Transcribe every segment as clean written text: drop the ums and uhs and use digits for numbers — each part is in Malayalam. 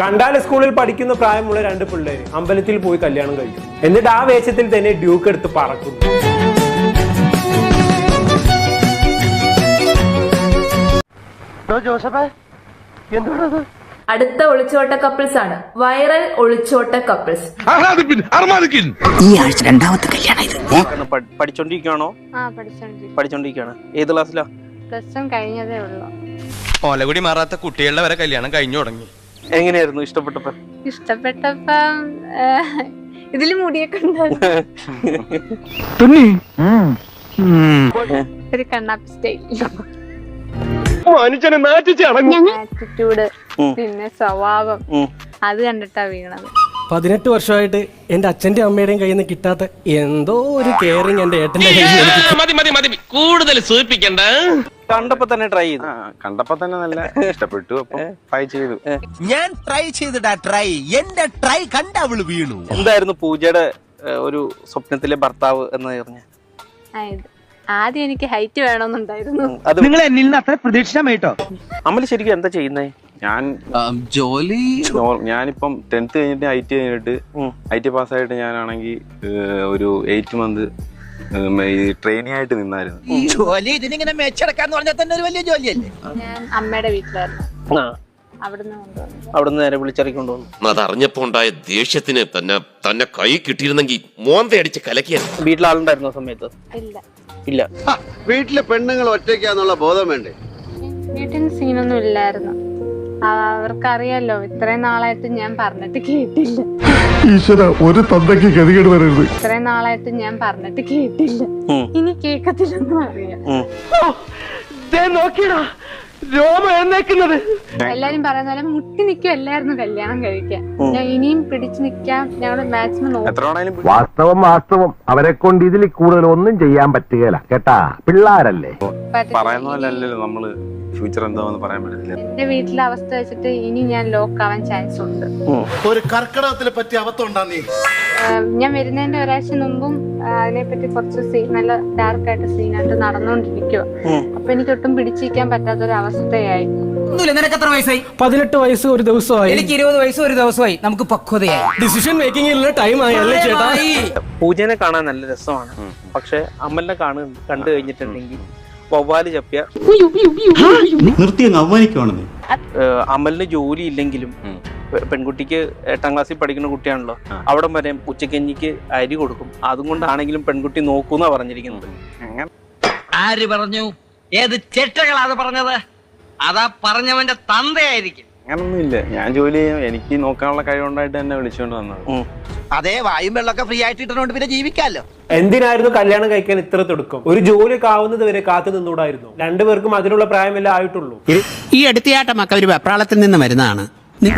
കണ്ടാൽ സ്കൂളിൽ പഠിക്കുന്ന പ്രായമുള്ള രണ്ട് പിള്ളേര് അമ്പലത്തിൽ പോയി കല്യാണം കഴിക്കും. എന്നിട്ട് ആ വേഷത്തിൽ തന്നെ ഡ്യൂക്ക് എടുത്ത് പറക്കുന്നു. അടുത്ത ഒളിച്ചോട്ട കപ്പിൾസ് ആണ് വൈറൽ ഒളിച്ചോട്ട കപ്പിൾസ്. ഈ ആഴ്ച രണ്ടാമത്തെ കല്യാണം ഇത്. പഠിച്ചോണ്ടിരിക്കുകയാണോ? പഠിച്ചോണ്ടിരിക്കുകയാണ്. ഏത് ക്ലാസ്സിലാ? +1 കഴിഞ്ഞതേ ഉള്ളൂ. ഓലകുടി മാറാത്ത കുട്ടികളുടെ വരെ കല്യാണം കഴിഞ്ഞു തുടങ്ങി. എങ്ങനെയായിരുന്നു ഇഷ്ടപ്പെട്ടപ്പോ? ഇഷ്ടപ്പെട്ടപ്പം ഇതില് മുടിയൊക്കെ ഉണ്ടായിരുന്നു. ഒരു കണ്ണാപ്പി സ്റ്റൈൽ ആറ്റിറ്റ്യൂഡ് പിന്നെ സ്വഭാവം അത് കണ്ടിട്ടാ വീണത്. 18 വർഷമായിട്ട് എന്റെ അച്ഛന്റെ അമ്മയുടെയും കയ്യിൽ നിന്ന് കിട്ടാത്ത എന്തോ ഒരു കെയറിങ് എന്റെ ഏട്ടന്റെ കയ്യിൽ. കൂടുതൽ സൂചിപ്പിക്കണ്ട. കണ്ടപ്പോ തന്നെ ട്രൈ ചെയ്തു. കണ്ടപ്പോ തന്നെ നല്ല ഇഷ്ടപ്പെട്ടു. അപ്പൊ ട്രൈ ചെയ്തു. ഞാൻ ട്രൈ ചെയ്തിടാ ട്രൈ. എന്റെ ട്രൈ കണ്ട അവള് വീണു. എന്തായിരുന്നു പൂജയുടെ ഒരു സ്വപ്നത്തിലെ ഭർത്താവ് എന്ന് പറഞ്ഞ? ആദ്യം എനിക്ക് ഹൈറ്റ് വേണമെന്നുണ്ടായിരുന്നു. നിങ്ങൾ എന്നിൽ നിന്ന് അത്ര പ്രതീക്ഷിച്ചാട്ടോ. അമൽ ശരിക്കും എന്താ ചെയ്യുന്നേ? ഞാൻ ജോലി ഞാനിപ്പം 10th കഴിഞ്ഞിട്ട് IT കഴിഞ്ഞിട്ട് IT പാസ്സായിട്ട് ഞാനാണെങ്കിൽ ഒരു 8 month ട്രെയിനിങ് ആയിട്ട് നിന്നായിരുന്നു. ജോലി ഇതിനിങ്ങനെ മെച്ചെടുക്കാന്ന് പറഞ്ഞാൽ തന്നെ ഒരു വലിയ ജോലിയല്ലേ. ഞാൻ അമ്മയുടെ വീട്ടിലായിരുന്നു. അവിടുന്ന് നേരെ വിളിച്ചിറക്കി കൊണ്ടുവന്നു. അതറിഞ്ഞപ്പോ ഉണ്ടായ ദേഷ്യത്തിന് തന്നെ കൈ കിട്ടിയിരുന്നെങ്കിൽ മോന്തയടിച്ച് കലക്കിയാണ്. വീട്ടിലാളുണ്ടായിരുന്ന സമയത്ത്? ഇല്ല. വീട്ടിലെ പെണ്ണുങ്ങൾ ഒറ്റയ്ക്കാന്നുള്ള ബോധം വേണ്ടേ? വീട്ടിൽ സീനൊന്നും ഇല്ലായിരുന്നു. അവർക്കറിയാലോ ഇത്രയും നാളായിട്ട് ഞാൻ പറഞ്ഞിട്ട് കേട്ടില്ല. ഒരു തന്തയ്ക്ക് ഗതികേട് വരരുത്. ഇത്രയും നാളായിട്ട് ഞാൻ പറഞ്ഞിട്ട് കേട്ടില്ല. ഇനി കേക്കത്തില്ലെന്നും അറിയാം. എല്ലാരും പറയുന്ന പോലെ മുട്ടി നിൽക്കുമല്ലായിരുന്നു കല്യാണം കഴിക്കാൻ. ഞാൻ ഇനിയും പിടിച്ചു നിൽക്കാൻ ഞങ്ങള് മാക്സിമം നോക്കും. വാസ്തവം അവരെ കൊണ്ട് ഇതിൽ കൂടുതൽ ഒന്നും ചെയ്യാൻ പറ്റുകയില്ല കേട്ടാ. പിള്ളാരല്ലേ. പറയുന്ന പോലെ അല്ലല്ലോ നമ്മള് ഫ്യൂച്ചർ എന്താന്ന് പറയാൻ പറ്റില്ല. എന്റെ വീട്ടിലെ അവസ്ഥ വെച്ചിട്ട് ഇനി ഞാൻ ലോക്ക് ആവാൻ ചാൻസ് ഉണ്ട്. ഒരു കർക്കിടകത്തിലെ പറ്റി അബദ്ധം ഉണ്ടാ നീ. ഞാൻ വരുന്നതിന്റെ ഒരാഴ്ച മുമ്പും അതിനെപ്പറ്റി കുറച്ച് നല്ല ഡാർക്കായിട്ട് സീനായിട്ട് നടന്നുകൊണ്ടിരിക്കുക. അപ്പൊ എനിക്ക് ഒട്ടും പിടിച്ചിരിക്കാൻ പറ്റാത്തൊരു അവസ്ഥയായി. നിനക്ക് എത്ര വയസ്സായി? 18 വയസ്സ് ഒരു ദിവസമായി. എനിക്ക് 20 വയസ്സ് ഒരു ദിവസമായി. നമുക്ക് പക്വതയായി. ഡിസിഷൻ മേക്കിംഗ് ടൈം ആയി അല്ലേ ചേട്ടാ? പൂജനെ കാണാൻ നല്ല രസമാണ്. പക്ഷെ അമലിനെ കണ്ടു കഴിഞ്ഞിട്ടുണ്ടെങ്കിൽ വവ്വാല് ചപ്പിയ നിർത്തി അവമാനിക്കുവാണെന്ന്. അമലിന് ജോലി ഇല്ലെങ്കിലും പെൺകുട്ടിക്ക് 8ാം ക്ലാസ്സിൽ പഠിക്കുന്ന കുട്ടിയാണല്ലോ, അവിടെ വരെ ഉച്ചക്കഞ്ഞിക്ക് അരി കൊടുക്കും. അതും കൊണ്ടാണെങ്കിലും പെൺകുട്ടി നോക്കൂന്നാ പറഞ്ഞിരിക്കുന്നത്. ആര് പറഞ്ഞു? ഏത് ചെറ്റകളാണ് പറഞ്ഞത്? അതാ പറഞ്ഞവന്റെ തന്തയായിരിക്കും. അങ്ങനൊന്നുമില്ല. ഞാൻ ജോലി ചെയ്യാൻ എനിക്ക് നോക്കാനുള്ള കഴിവുണ്ടായിട്ട് തന്നെ വിളിച്ചുകൊണ്ട് വന്നത്. അതേ വായും വെള്ളമൊക്കെ ഫ്രീ ആയിട്ട് ഇട്ടുകൊണ്ട് പിന്നെ ജീവിക്കാമല്ലോ. എന്തിനായിരുന്നു കല്യാണം കഴിക്കാൻ ഇത്ര തിടുക്കം? ഒരു ജോലിയൊക്കെ ആവുന്നത് വരെ കാത്തു നിന്നൂടായിരുന്നു? രണ്ടുപേർക്കും അതിനുള്ള പ്രായമല്ലേ ആയിട്ടുള്ളൂ. ഈ എടുത്തിയാട്ടമൊക്കെ ഒരു വെപ്രാളത്തിൽ നിന്ന് വരുന്നതാണ്.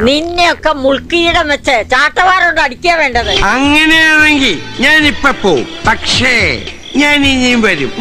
നിന്നെയൊക്കെ മുൾക്കിയിടം വെച്ച് ചാട്ടവാറോട് അടിക്കാ വേണ്ടത്. അങ്ങനെയാണെങ്കിൽ ഞാൻ ഇപ്പൊ പോവും. പക്ഷേ ഞാൻ ഇനിയും വരും.